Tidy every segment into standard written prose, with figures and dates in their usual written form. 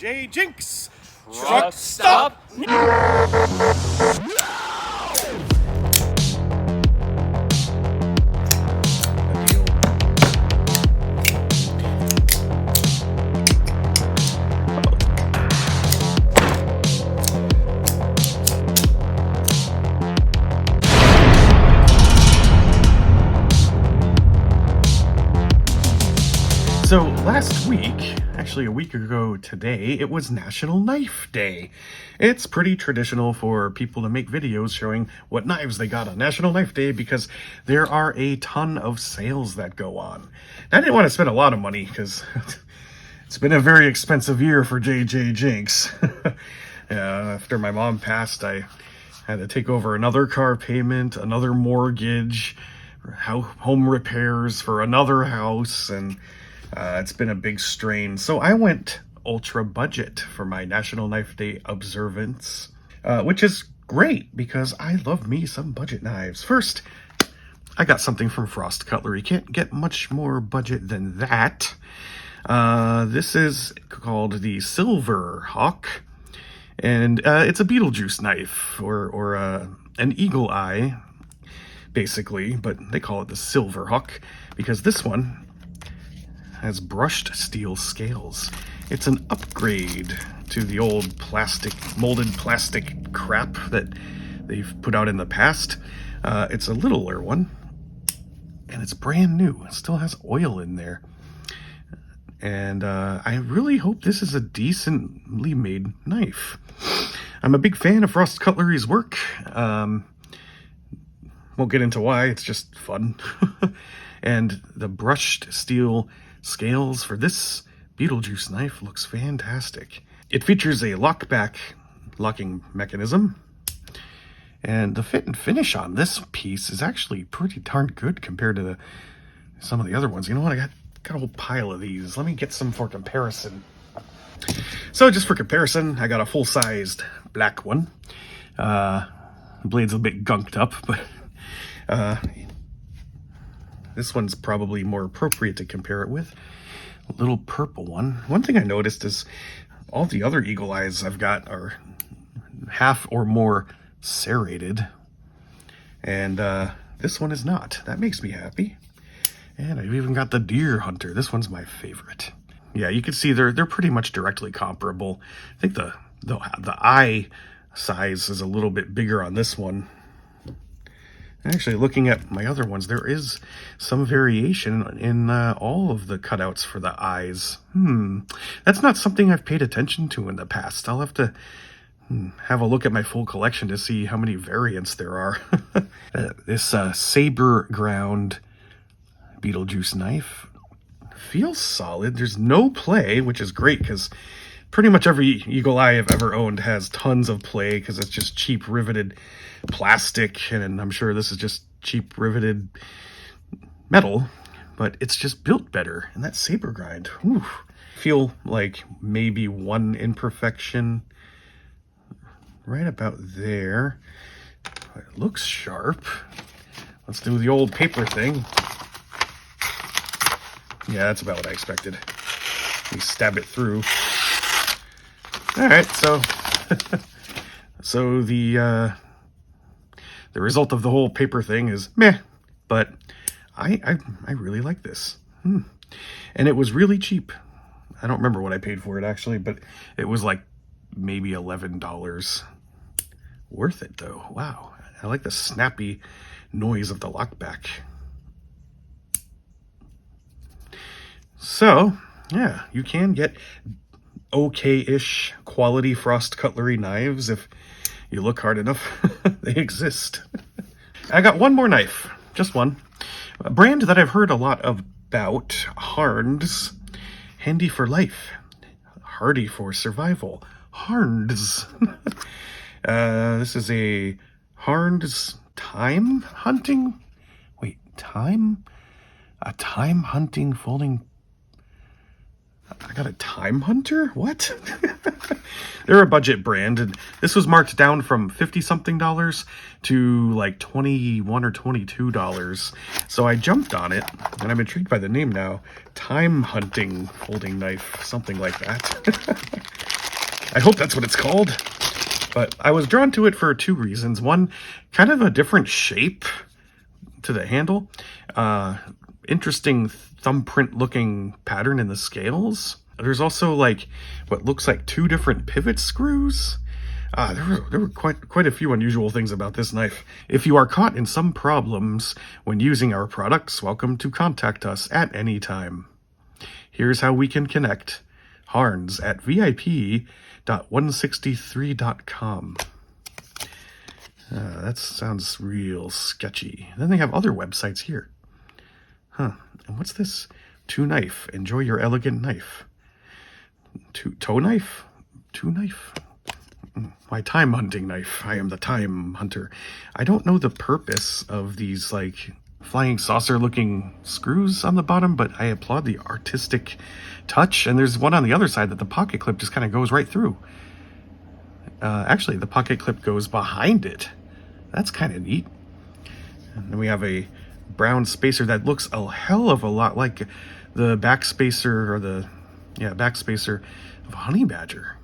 J Jinx! Truck stop! So last week, actually a week ago today, it was National Knife Day. It's pretty traditional for people to make videos showing what knives they got on National Knife Day because there are a ton of sales that go on. I didn't want to spend a lot of money because it's been a very expensive year for JJ Jinx. After my mom passed, I had to take over another car payment, another mortgage, home repairs for another house, and it's been a big strain. So I went ultra budget for my National Knife Day observance, which is great because I love me some budget knives. First, I got something from Frost Cutlery. Can't get much more budget than that. This is called the Silver Hawk, and it's a Beetlejuice knife, or an eagle eye, basically, but they call it the Silver Hawk because this one has brushed steel scales. It's an upgrade to the old molded plastic crap that they've put out in the past. It's a littler one, and it's brand new. It still has oil in there. And I really hope this is a decently made knife. I'm a big fan of Frost Cutlery's work. Won't get into why, it's just fun. And the brushed steel scales for this Beetlejuice knife looks fantastic. It features a locking mechanism, and the fit and finish on this piece is actually pretty darn good compared to some of the other ones. You know what, I got a whole pile of these. Let me get some for comparison. So just for comparison, I got a full-sized black one. The blade's a bit gunked up, but this one's probably more appropriate to compare it with. A little purple one. One thing I noticed is all the other eagle eyes I've got are half or more serrated, and this one is not. That makes me happy. And I've even got the Deer Hunter. This one's my favorite. Yeah, you can see they're pretty much directly comparable. I think the eye size is a little bit bigger on this one. Actually, looking at my other ones, there is some variation in all of the cutouts for the eyes. That's not something I've paid attention to in the past. I'll have to have a look at my full collection to see how many variants there are. This saber ground Beetlejuice knife feels solid. There's no play, which is great because pretty much every eagle eye I've ever owned has tons of play because it's just cheap riveted plastic, and I'm sure this is just cheap riveted metal, but it's just built better. And that saber grind, whew, feel like maybe one imperfection right about there. It looks sharp. Let's do the old paper thing. Yeah, that's about what I expected. We stab it through. All right, so the result of the whole paper thing is meh, but I really like this. And it was really cheap. I don't remember what I paid for it actually, but it was like maybe $11. Worth it though. Wow. I like the snappy noise of the lockback. So, yeah, you can get okay-ish quality Frost Cutlery knives if you look hard enough. They exist. I got one more knife, just one. A brand that I've heard a lot about, Harnds. Handy for life, hardy for survival. Harnds. This is a Harnds time hunting? Wait, time? A time hunting folding... I got a Time Hunter? What? They're a budget brand, and this was marked down from $50-something to like $21 or $22. So I jumped on it, and I'm intrigued by the name now. Time Hunting folding knife, something like that. I hope that's what it's called. But I was drawn to it for two reasons. One, kind of a different shape to the handle. Interesting thumbprint looking pattern in the scales. There's also like what looks like two different pivot screws. There were quite a few unusual things about this knife. If you are caught in some problems when using our products, welcome to contact us at any time. Here's how we can connect. Harns at vip.163.com. That sounds real sketchy. Then they have other websites here. Huh. And what's this? Two knife. Enjoy your elegant knife. Toe knife? Two knife? My time hunting knife. I am the time hunter. I don't know the purpose of these like flying saucer looking screws on the bottom, but I applaud the artistic touch. And there's one on the other side that the pocket clip just kind of goes right through. Actually, the pocket clip goes behind it. That's kind of neat. And then we have a brown spacer that looks a hell of a lot like the back spacer, or the back spacer of a honey badger.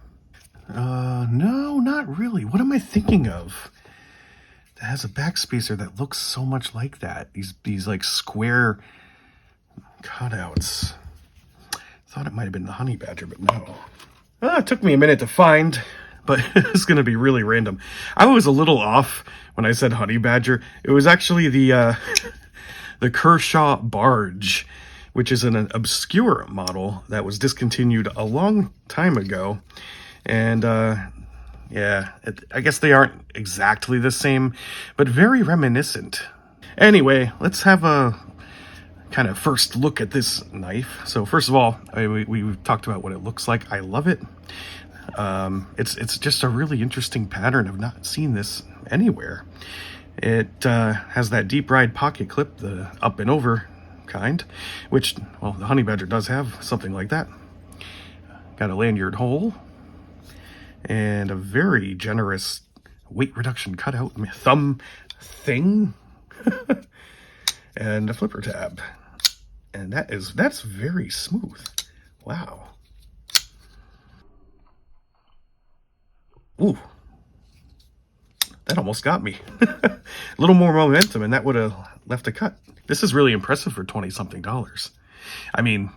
No, not really. What am I thinking of that has a back spacer that looks so much like that? These like square cutouts. Thought it might have been the honey badger, but no. It took me a minute to find, but it's going to be really random. I was a little off when I said honey badger. It was actually the the Kershaw Barge, which is an obscure model that was discontinued a long time ago. And I guess they aren't exactly the same, but very reminiscent. Anyway, let's have a kind of first look at this knife. So first of all, we've talked about what it looks like. I love it. It's just a really interesting pattern. I've not seen this anywhere. It has that deep ride pocket clip, the up and over kind, which, well, the honey badger does have something like that. Got a lanyard hole and a very generous weight reduction cutout thumb thing and a flipper tab. And that's very smooth. Wow. Ooh. That almost got me. A little more momentum and that would have left a cut. This is really impressive for $20-something. I mean,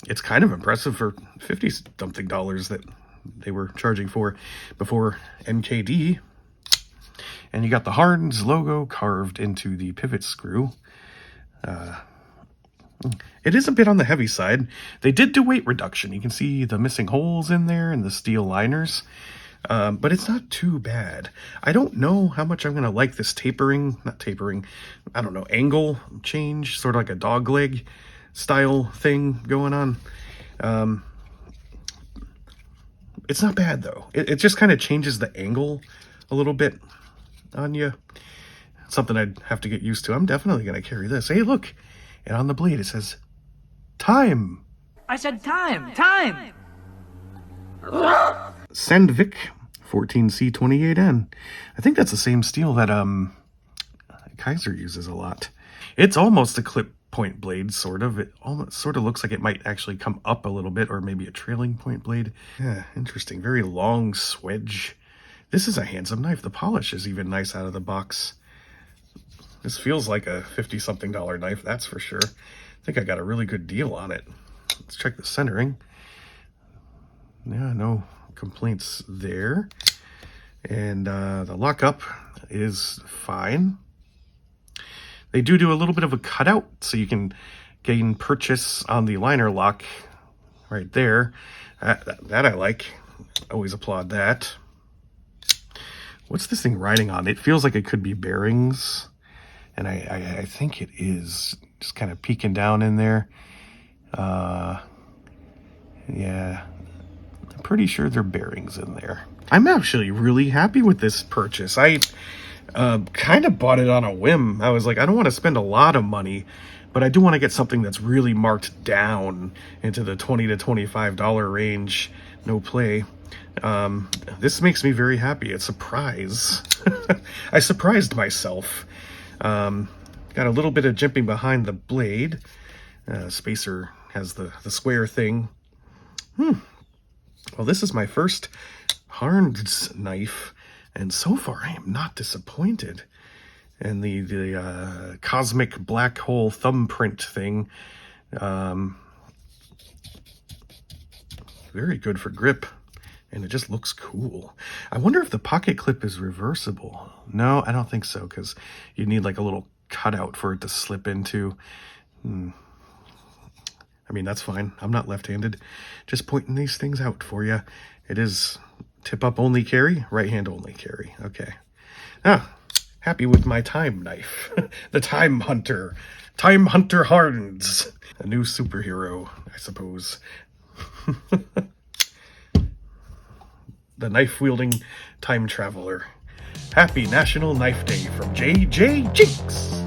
it's kind of impressive for $50-something that they were charging for before NKD. And you got the Harns logo carved into the pivot screw. It is a bit on the heavy side. They did do weight reduction. You can see the missing holes in there and the steel liners. But it's not too bad. I don't know how much I'm going to like this angle change, sort of like a dog leg style thing going on. It's not bad though. It just kind of changes the angle a little bit on you. Something I'd have to get used to. I'm definitely going to carry this. Hey, look. And on the blade it says, time. I said time, time. Sandvik 14C28N. I think that's the same steel that Kaiser uses a lot. It's almost a clip point blade, sort of. It almost sort of looks like it might actually come up a little bit, or maybe a trailing point blade. Yeah, interesting. Very long swedge. This is a handsome knife. The polish is even nice out of the box. This feels like a $50-something knife, that's for sure. I think I got a really good deal on it. Let's check the centering. Yeah, no complaints there. And the lockup is fine. They do a little bit of a cutout, so you can gain purchase on the liner lock right there. That I like. Always applaud that. What's this thing riding on? It feels like it could be bearings. And I think it is. Just kind of peeking down in there. Yeah. I'm pretty sure there are bearings in there. I'm actually really happy with this purchase. I kind of bought it on a whim. I was like, I don't want to spend a lot of money, but I do want to get something that's really marked down into the $20 to $25 range. No play. This makes me very happy. It's a surprise. I surprised myself. Got a little bit of jimping behind the blade. Spacer has the square thing. Well, this is my first Harnds knife, and so far I am not disappointed. And the cosmic black hole thumbprint thing, very good for grip, and it just looks cool. I wonder if the pocket clip is reversible. No, I don't think so, because you need like a little cutout for it to slip into. I mean, that's fine. I'm not left-handed. Just pointing these things out for you. It is tip-up only carry, right-hand only carry. Okay. Happy with my time knife. The Time Hunter. Time Hunter Harns. A new superhero, I suppose. The knife-wielding time traveler. Happy National Knife Day from JJ Jinx.